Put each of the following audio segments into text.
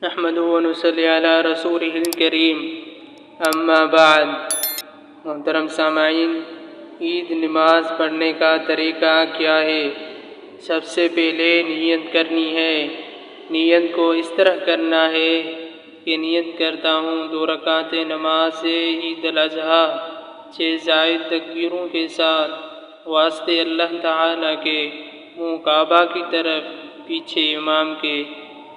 نحمدہ و نصلی علی رسولہ الکریم، اما بعد۔ محترم سامعین، عید نماز پڑھنے کا طریقہ کیا ہے؟ سب سے پہلے نیت کرنی ہے۔ نیت کو اس طرح کرنا ہے کہ نیت کرتا ہوں 2 رکعت نماز عید الاضحیٰ 6 زائد تکبیروں کے ساتھ، واسطے اللہ تعالیٰ کے، منہ کعبہ کی طرف، پیچھے امام کے۔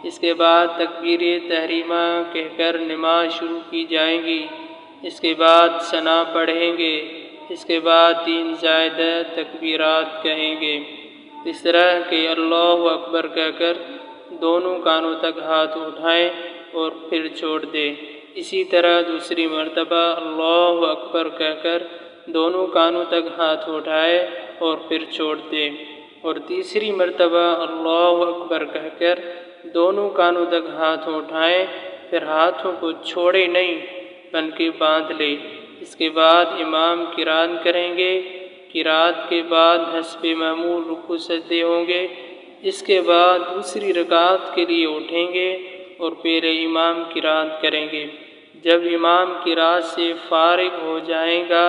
اس کے بعد تکبیر تحریمہ کہہ کر نماز شروع کی جائے گی۔ اس کے بعد ثنا پڑھیں گے۔ اس کے بعد 3 زائدہ تکبیرات کہیں گے۔ اس طرح کہ اللہ اکبر کہہ کر دونوں کانوں تک ہاتھ اٹھائیں اور پھر چھوڑ دیں۔ اسی طرح دوسری مرتبہ اللہ اکبر کہہ کر دونوں کانوں تک ہاتھ اٹھائے اور پھر چھوڑ دیں، اور تیسری مرتبہ اللہ اکبر کہہ کر دونوں کانوں تک ہاتھ اٹھائیں، پھر ہاتھوں کو چھوڑے نہیں بلکہ باندھ لے۔ اس کے بعد امام قرات کریں گے۔ قرات کے بعد حسب معمول رکوع سجدے ہوں گے۔ اس کے بعد دوسری رکعت کے لیے اٹھیں گے اور پہلے امام قرات کریں گے۔ جب امام قرات سے فارغ ہو جائے گا،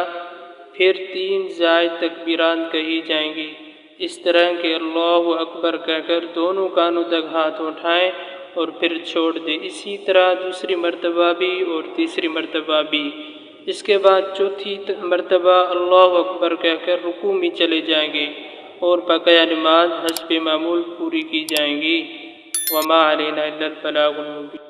پھر 3 زائد تکبیرات کہی جائیں گی، اس طرح کہ اللہ اکبر کہہ کر دونوں کانوں تک ہاتھ اٹھائیں اور پھر چھوڑ دیں۔ اسی طرح دوسری مرتبہ بھی اور تیسری مرتبہ بھی۔ اس کے بعد چوتھی مرتبہ اللہ اکبر کہہ کر رکوع میں چلے جائیں گے اور بقیہ نماز حسب معمول پوری کی جائیں گی۔ وما علینا الا البلاغ المبین۔